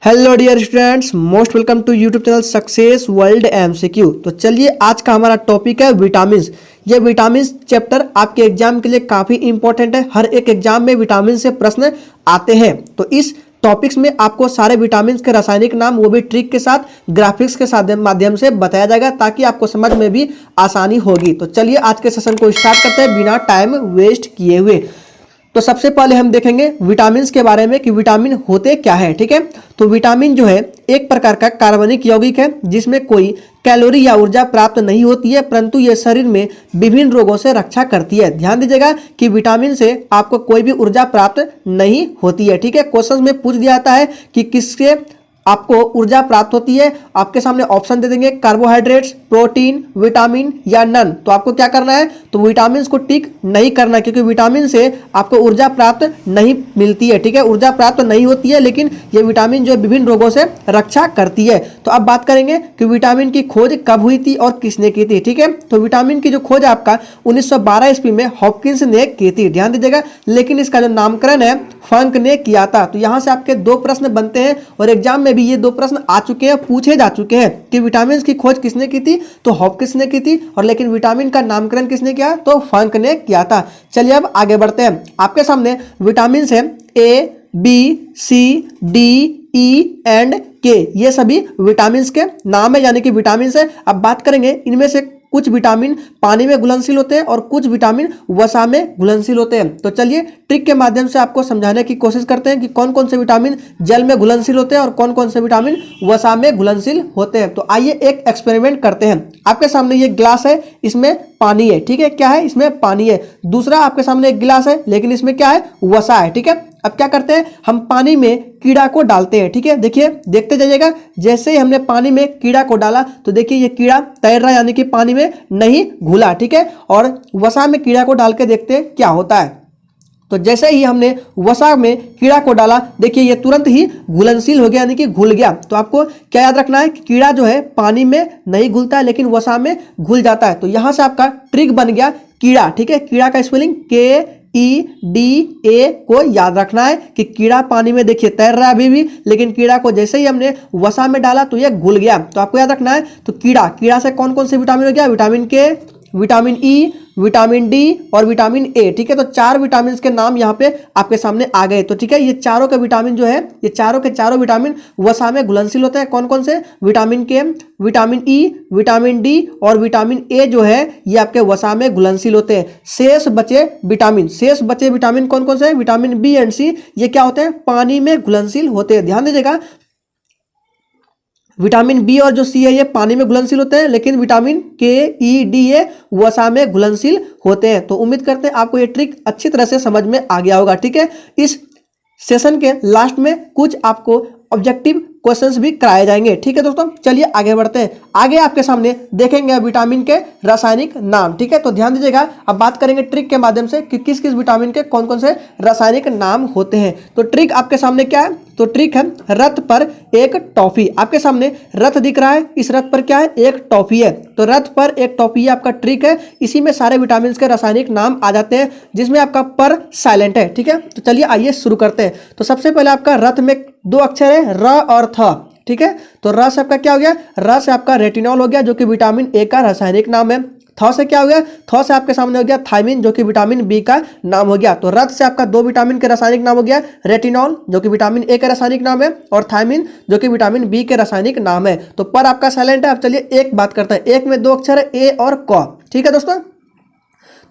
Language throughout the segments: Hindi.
Hello dear students, most welcome to YouTube channel success world MCQ. तो चलिए आज का हमारा टॉपिक है विटामिन्स। ये विटामिन्स चैप्टर आपके एग्जाम के लिए काफ़ी इंपॉर्टेंट है। हर एक एग्जाम में विटामिन से प्रश्न आते हैं। तो इस टॉपिक्स में आपको सारे विटामिन्स के रासायनिक नाम वो भी ट्रिक के साथ ग्राफिक्स के साथ माध्यम से बताया जाएगा ताकि आपको समझ में भी आसानी होगी। तो चलिए आज के सेशन को स्टार्ट करते हैं बिना टाइम वेस्ट किए हुए। तो सबसे पहले हम देखेंगे विटामिन्स के बारे में कि विटामिन होते क्या है। ठीक है, तो विटामिन जो है एक प्रकार का कार्बनिक यौगिक है जिसमें कोई कैलोरी या ऊर्जा प्राप्त नहीं होती है, परंतु ये शरीर में विभिन्न रोगों से रक्षा करती है। ध्यान दीजिएगा कि विटामिन से आपको कोई भी ऊर्जा प्राप्त नहीं होती है। ठीक है, क्वेश्चन में पूछ दिया जाता है कि किससे आपको ऊर्जा प्राप्त होती है। आपके सामने ऑप्शन दे देंगे कार्बोहाइड्रेट्स, प्रोटीन, विटामिन या नन। तो आपको क्या करना है, तो विटामिन को टिक नहीं करना है क्योंकि विटामिन से आपको ऊर्जा प्राप्त नहीं मिलती है। ठीक है, ऊर्जा प्राप्त नहीं होती है, लेकिन ये विटामिन जो विभिन्न रोगों से रक्षा करती है। तो अब बात करेंगे कि विटामिन की खोज कब हुई थी और किसने की थी। ठीक है, तो विटामिन की जो खोज आपका 1912 ईस्वी में हॉपकिंस ने की थी। ध्यान दीजिएगा, लेकिन इसका जो नामकरण है फंक ने किया था। तो यहाँ से आपके दो प्रश्न बनते हैं और एग्जाम में भी ये दो प्रश्न आ चुके हैं, पूछे जा चुके हैं कि विटामिन की खोज किसने की थी, तो हॉपकिंस ने की थी, और लेकिन विटामिन का नामकरण किसने किया, तो फंक ने किया था। चलिए अब आगे बढ़ते हैं। आपके सामने विटामिन है A, B, C, D, E and K, ये सभी विटामिन के नाम है, यानी कि विटामिन है। अब बात करेंगे इनमें से कुछ विटामिन पानी में घुलनशील होते हैं और कुछ विटामिन वसा में घुलनशील होते हैं। तो चलिए ट्रिक के माध्यम से आपको समझाने की कोशिश करते हैं कि कौन कौन से विटामिन जल में घुलनशील होते हैं और कौन कौन से विटामिन वसा में घुलनशील होते हैं। तो आइए एक एक्सपेरिमेंट करते हैं। आपके सामने ये ग्लास है, इसमें पानी है। ठीक है, क्या है, इसमें पानी है। दूसरा आपके सामने एक गिलास है, लेकिन इसमें क्या है, वसा है। ठीक है, अब क्या करते हैं, हम पानी में कीड़ा को डालते हैं। ठीक है, देखिए देखते जाइएगा, जैसे ही हमने पानी में कीड़ा को डाला तो देखिए ये कीड़ा तैर रहा है, यानी कि पानी में नहीं घुला। ठीक है, और वसा में कीड़ा को डाल के देखते हैं क्या होता है। तो जैसे ही हमने वसा में कीड़ा को डाला, देखिए ये तुरंत ही घुलनशील हो गया, यानी कि घुल गया। तो आपको क्या याद रखना है कि कीड़ा जो है पानी में नहीं घुलता है, लेकिन वसा में घुल जाता है। तो यहां से आपका ट्रिक बन गया कीड़ा। ठीक है, कीड़ा का स्पेलिंग KEDA को याद रखना है कि कीड़ा पानी में देखिए तैर रहा है अभी भी, लेकिन कीड़ा को जैसे ही हमने वसा में डाला तो ये घुल गया। तो आपको याद रखना है, तो कीड़ा से कौन कौन से विटामिन हो गया, vitamin K, vitamin E, vitamin D और विटामिन A। ठीक है, तो चार विटामिन के नाम यहाँ पे आपके सामने आ गए। तो ठीक है, ये चारों के विटामिन जो है, ये चारों के चारों विटामिन वसा में घुलनशील होते हैं। कौन कौन से, vitamin K, vitamin E, vitamin D और विटामिन A जो है ये आपके वसा में घुलनशील होते हैं। शेष बचे विटामिन कौन कौन से, विटामिन B एंड C, ये क्या होते हैं, पानी में घुलनशील होते हैं। ध्यान दीजिएगा, विटामिन बी और जो सी है ये पानी में घुलनशील होते हैं, लेकिन विटामिन KEDA वसा में घुलनशील होते हैं। तो उम्मीद करते हैं आपको ये ट्रिक अच्छी तरह से समझ में आ गया होगा। ठीक है, इस सेशन के लास्ट में कुछ आपको ऑब्जेक्टिव क्वेश्चंस भी कराए जाएंगे। ठीक है दोस्तों, चलिए आगे बढ़ते हैं। आगे आपके सामने देखेंगे विटामिन के रासायनिक नाम। ठीक है, तो ध्यान दीजिएगा, अब बात करेंगे ट्रिक के माध्यम से कि किस किस विटामिन के कौन कौन से रासायनिक नाम होते हैं। तो ट्रिक आपके सामने क्या है, तो ट्रिक है रथ पर एक टॉफी। आपके सामने रथ दिख रहा है, इस रथ पर क्या है, एक टॉफी है। तो रथ पर एक टॉफी आपका ट्रिक है। इसी में सारे विटामिन के रासायनिक नाम आ जाते हैं, जिसमें आपका पर साइलेंट है। ठीक है, तो चलिए आइए शुरू करते हैं। तो सबसे पहले आपका रथ में दो अक्षर है, र और थ। ठीक है, तो र से आपका क्या हो गया, र से आपका रेटिनॉल हो गया जो कि विटामिन A का रासायनिक नाम है। थ से क्या हो गया, थ से आपके सामने हो गया थायमिन जो कि विटामिन B का नाम हो गया। तो रथ से आपका दो विटामिन के रासायनिक नाम हो गया, रेटिनॉल जो कि विटामिन A का रासायनिक नाम है और थायमिन जो कि विटामिन B के रासायनिक नाम है। तो पर आपका साइलेंट है। अब चलिए एक बात करते हैं, एक में दो अक्षर है, A और क। ठीक है दोस्तों,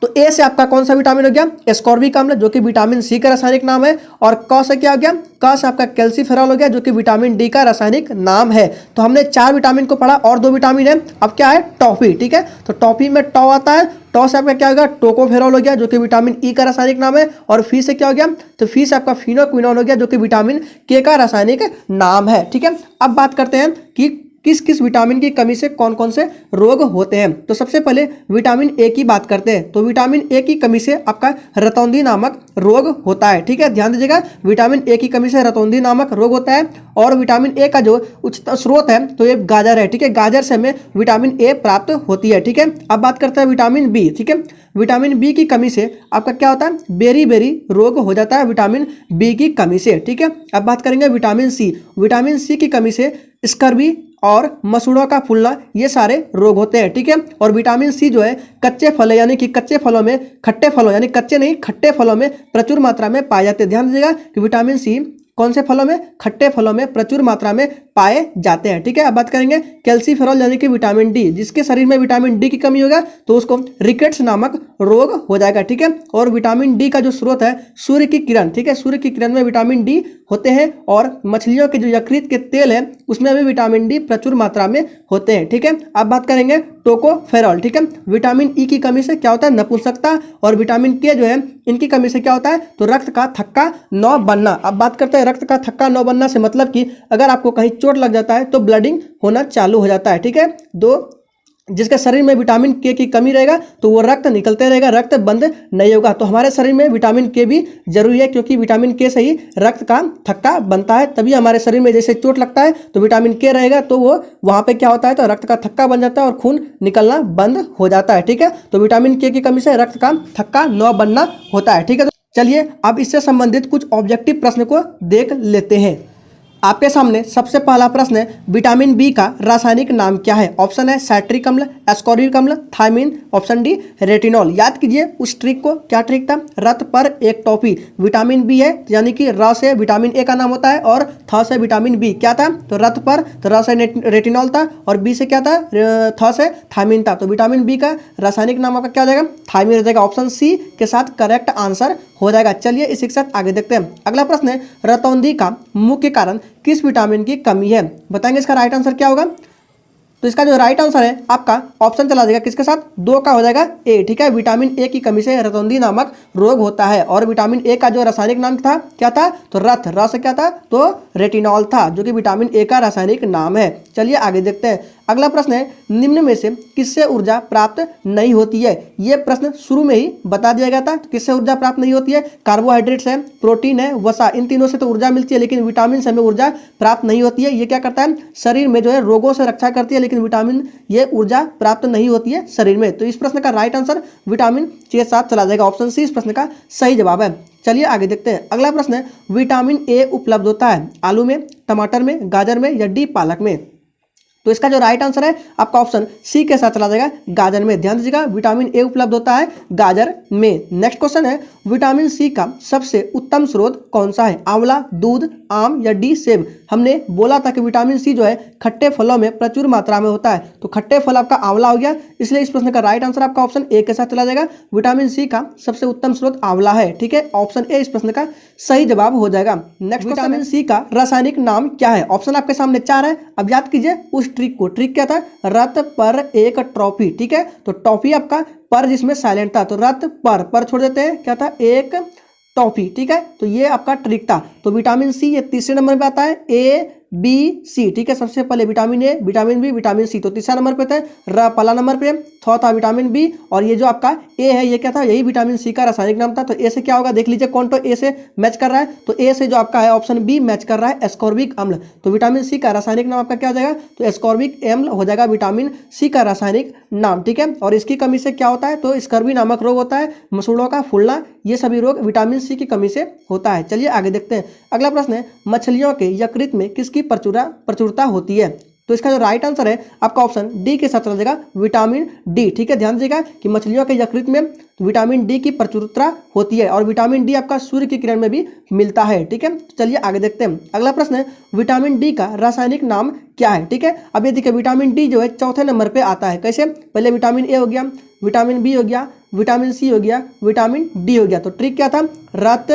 तो ए से आपका कौन सा विटामिन हो गया, एस्कॉर्बिक अम्ल जो कि विटामिन सी का रासायनिक नाम है। और क से क्या हो गया, क से आपका कैल्सीफेरॉल हो गया जो कि विटामिन डी का रासायनिक नाम है। तो हमने चार विटामिन को पढ़ा और दो विटामिन है। अब क्या है, टॉफी। ठीक है, तो टॉफी में टॉ आता है, टॉ से आपका क्या होगा, टोकोफेरॉल हो गया जो कि विटामिन ई का रासायनिक नाम है। और फी से क्या हो गया, तो फी से आपका फिनोक्विनोन हो गया जो कि विटामिन के का रासायनिक नाम है। ठीक है, अब बात करते हैं कि किस किस विटामिन की कमी से कौन कौन से रोग होते हैं। तो सबसे पहले विटामिन ए की बात करते हैं। तो विटामिन ए की कमी से आपका रतौंधी नामक रोग होता है। ठीक है, ध्यान दीजिएगा, विटामिन ए की कमी से रतौंधी नामक रोग होता है। और विटामिन ए का जो उच्चतम स्रोत है तो ये गाजर है। ठीक है, गाजर से हमें विटामिन ए प्राप्त होती है। ठीक है, अब बात करते हैं विटामिन बी। ठीक है, विटामिन बी की कमी से आपका क्या होता है, बेरी बेरी रोग हो जाता है विटामिन बी की कमी से। ठीक है, अब बात करेंगे विटामिन सी। विटामिन सी की कमी से स्कर्वी और मसूड़ों का फूलना, ये सारे रोग होते हैं। ठीक है, और विटामिन सी जो है कच्चे फल यानी कि कच्चे फलों में, खट्टे फलों यानी कच्चे नहीं खट्टे फलों में प्रचुर मात्रा में पाए जाते हैं। ध्यान दीजिएगा कि विटामिन सी कौन से फलों में, खट्टे फलों में प्रचुर मात्रा में पाए जाते हैं। ठीक है, अब बात करेंगे कैल्सीफेरॉल यानी कि विटामिन डी। जिसके शरीर में विटामिन डी की कमी होगा तो उसको रिकेट्स नामक रोग हो जाएगा। ठीक है, और विटामिन डी का जो स्रोत है सूर्य की किरण। ठीक है, सूर्य की किरण में विटामिन डी होते हैं और मछलियों के जो यकृत के तेल है उसमें भी विटामिन डी प्रचुर मात्रा में होते हैं। ठीक है, अब बात करेंगे टोकोफेरॉल। ठीक है, विटामिन ई की कमी से क्या होता है, नपुंसकता। और विटामिन के जो है इनकी कमी से क्या होता है, तो रक्त का थक्का न बनना। अब बात करते हैं रक्त का थक्का न बनना से मतलब कि अगर आपको कहीं चोट लग जाता है तो ब्लडिंग होना चालू हो जाता है। ठीक है, जिसके शरीर में विटामिन के की कमी रहेगा तो वो रक्त निकलते रहेगा, रक्त बंद नहीं होगा। तो हमारे शरीर में विटामिन के भी जरूरी है, क्योंकि विटामिन के से ही रक्त का थक्का बनता है। तभी हमारे शरीर में जैसे चोट लगता है तो विटामिन के रहेगा तो वो वहाँ पे क्या होता है, तो रक्त का थक्का बन जाता है और खून निकलना बंद हो जाता है। ठीक है, तो विटामिन के की कमी से रक्त का थक्का न बनना होता है। ठीक है, तो चलिए अब इससे संबंधित कुछ ऑब्जेक्टिव प्रश्न को देख लेते हैं। आपके सामने सबसे पहला प्रश्न है, विटामिन बी का रासायनिक नाम क्या है। ऑप्शन है साइट्रिक अम्ल, एस्कॉर्बिक अम्ल, थायमिन, ऑप्शन डी रेटिनॉल। याद कीजिए उस ट्रिक को, क्या ट्रिक था, रत पर एक टॉफी। विटामिन बी है यानी कि र से विटामिन ए का नाम होता है और थ से विटामिन बी क्या था, तो रत पर, तो र से रेटिनॉल था और बी से क्या था, थ से थायमिन था। तो विटामिन बी का रासायनिक नाम आपका क्या हो जाएगा, थायमिन हो जाएगा। ऑप्शन सी के साथ करेक्ट आंसर हो जाएगा। चलिए इसी के साथ आगे देखते हैं। अगला प्रश्न है, रतौंधी का मुख्य कारण किस विटामिन की कमी है। बताएंगे इसका राइट आंसर क्या होगा। तो इसका जो राइट आंसर है आपका ऑप्शन चला जाएगा किसके साथ, 2 का हो जाएगा ए। ठीक है, विटामिन ए की कमी से रतौंधी नामक रोग होता है। और विटामिन ए का जो रासायनिक नाम था क्या था, तो रथ, र से क्या था, तो रेटिनॉल था, जो कि विटामिन ए का रासायनिक नाम है। चलिए आगे देखते हैं। अगला प्रश्न है, निम्न में से किससे ऊर्जा प्राप्त नहीं होती है। यह प्रश्न शुरू में ही बता दिया गया था। तो किससे ऊर्जा प्राप्त नहीं होती है, कार्बोहाइड्रेट्स है, प्रोटीन है, वसा, इन तीनों से तो ऊर्जा मिलती है, लेकिन विटामिन से हमें ऊर्जा प्राप्त नहीं होती है। ये क्या करता है, शरीर में जो है रोगों से रक्षा करती है, लेकिन विटामिन ये ऊर्जा प्राप्त नहीं होती है शरीर में। तो इस प्रश्न का राइट आंसर विटामिन के साथ चला जाएगा। ऑप्शन सी इस प्रश्न का सही जवाब है। चलिए आगे देखते हैं। अगला प्रश्न है, विटामिन ए उपलब्ध होता है आलू में, टमाटर में, गाजर में या डी पालक में। तो इसका जो राइट आंसर है आपका ऑप्शन सी के साथ चला जाएगा, गाजर में। ध्यान दीजिएगा, विटामिन ए उपलब्ध होता है गाजर में। नेक्स्ट क्वेश्चन है, विटामिन सी का सबसे उत्तम स्रोत कौन सा है, आंवला, दूध, आम या डी सेब। हमने बोला था कि विटामिन सी जो है खट्टे फलों में प्रचुर मात्रा में होता है, तो खट्टे फल आपका आंवला हो गया, इसलिए इस प्रश्न का राइट आंसर आपका ऑप्शन ए के साथ चला जाएगा। विटामिन सी का सबसे उत्तम स्रोत आंवला है। ठीक है, ऑप्शन ए इस प्रश्न का सही जवाब हो जाएगा। नेक्स्ट, विटामिन सी का रासायनिक नाम क्या है। ऑप्शन आपके सामने 4 है। अब याद कीजिए उस ट्रिक को। ट्रिक क्या था, रत पर एक ट्रॉफी। ठीक है, तो टॉफी आपका पर जिसमें साइलेंट था, तो रत पर छोड़ देते हैं, क्या था, एक टॉफी। ठीक है, तो ये आपका ट्रिक था। तो विटामिन सी ये तीसरे नंबर पे आता है, ए बी सी। ठीक है, सबसे पहले vitamin A, vitamin B, vitamin C, तो तीसरा नंबर पे था। र पहला नंबर पे, थ था विटामिन बी, और ये जो आपका ए है ये क्या था, यही विटामिन सी का रासायनिक नाम था। तो ए से क्या होगा, देख लीजिए कौन तो ए से मैच कर रहा है, तो ए से जो आपका है ऑप्शन बी मैच कर रहा है, एस्कॉर्बिक अम्ल। तो विटामिन सी का रासायनिक नाम आपका क्या हो जाएगा, तो एस्कॉर्बिक अम्ल हो जाएगा विटामिन सी का रासायनिक नाम। ठीक है, और इसकी कमी से क्या होता है, तो स्कर्वी नामक रोग होता है, मसूड़ों का फूलना, ये सभी रोग विटामिन सी की कमी से होता है। चलिए आगे देखते हैं। अगला प्रश्न है, मछलियों के यकृत में किसकी प्रचुरता होती है। तो इसका जो राइट आंसर है आपका ऑप्शन डी के साथ चला जाएगा, विटामिन डी। ठीक है, ध्यान दीजिएगा कि मछलियों के यकृत में विटामिन डी की प्रचुरता होती है, और विटामिन डी आपका सूर्य की किरण में भी मिलता है। ठीक है, चलिए आगे देखते हैं। अगला प्रश्न है, विटामिन डी का रासायनिक नाम क्या है। ठीक है, अब ये देखिए विटामिन डी जो है चौथे नंबर पे आता है। कैसे, पहले विटामिन ए हो गया, विटामिन बी हो गया, विटामिन सी हो गया, विटामिन डी हो गया। तो ट्रिक क्या था, रत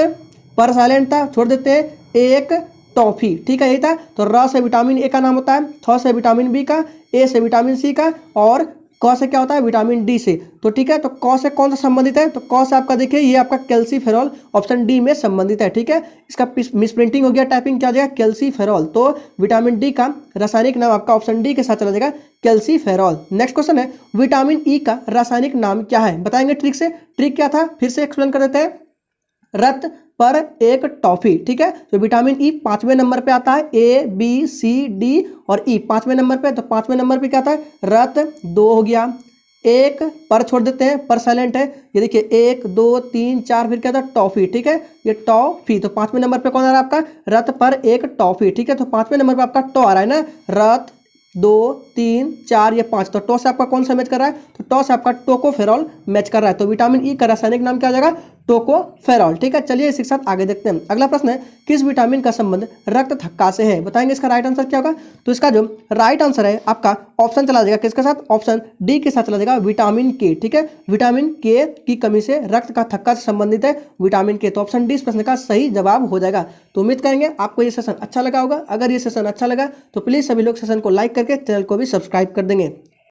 पर साइलेंट था, छोड़ देते हैं एक टॉफी। ठीक है, यही था। तो र से विटामिन ए का नाम होता है, थ से विटामिन बी का, ए से विटामिन सी का, और क से क्या होता है, विटामिन डी से। तो ठीक है, तो क से कौन सा संबंधित है, तो क से आपका देखिए ये आपका कैल्सीफेरॉल ऑप्शन डी में संबंधित है। ठीक है, इसका मिसप्रिंटिंग हो गया, टाइपिंग क्या हो जाएगा, कैल्सीफेरॉल। तो विटामिन डी का रासायनिक नाम आपका ऑप्शन डी के साथ चला जाएगा, कैल्सीफेरॉल। नेक्स्ट क्वेश्चन है, विटामिन ई का रासायनिक नाम क्या है, बताएंगे ट्रिक से। ट्रिक क्या था, फिर से एक्सप्लेन कर देते हैं। रत पर एक टॉफी। ठीक है, तो विटामिन ई 5वें नंबर पे आता है, ए बी सी डी और ई 5वें नंबर पे। तो 5वें नंबर पे क्या आता है, रत। 2 हो गया, एक पर छोड़ देते हैं, पर साइलेंट है, ये देखिए 1 2 3 4, फिर क्या था, टॉफी। ठीक है, ये टॉफी। तो 5वें नंबर पे कौन आ रहा है आपका, रत पर एक टॉफी। ठीक है, तो 5वें नंबर पे आपका टॉ आ रहा है ना, रत 2 3 4 या 5। तो टॉ से आपका कौन सा मैच कर रहा है, तो टॉ से आपका टोकोफेरॉल मैच कर रहा है। तो विटामिन ई का रासायनिक नाम क्या हो जाएगा, टोकोफेरॉल। ठीक है, चलिए इसी के साथ आगे देखते हैं। अगला प्रश्न है, किस विटामिन का संबंध रक्त थक्का से है, बताएंगे इसका राइट आंसर क्या होगा। तो इसका जो राइट आंसर है आपका ऑप्शन चला जाएगा किसके साथ, ऑप्शन डी के साथ चला जाएगा, विटामिन के। ठीक है, विटामिन के की कमी से रक्त का थक्का से संबंधित है विटामिन के। तो ऑप्शन डी इस प्रश्न का सही जवाब हो जाएगा। तो उम्मीद करेंगे आपको ये सेशन अच्छा लगा होगा। अगर ये सेशन अच्छा लगा तो प्लीज सभी लोग सेशन को लाइक करके चैनल को भी सब्सक्राइब कर देंगे।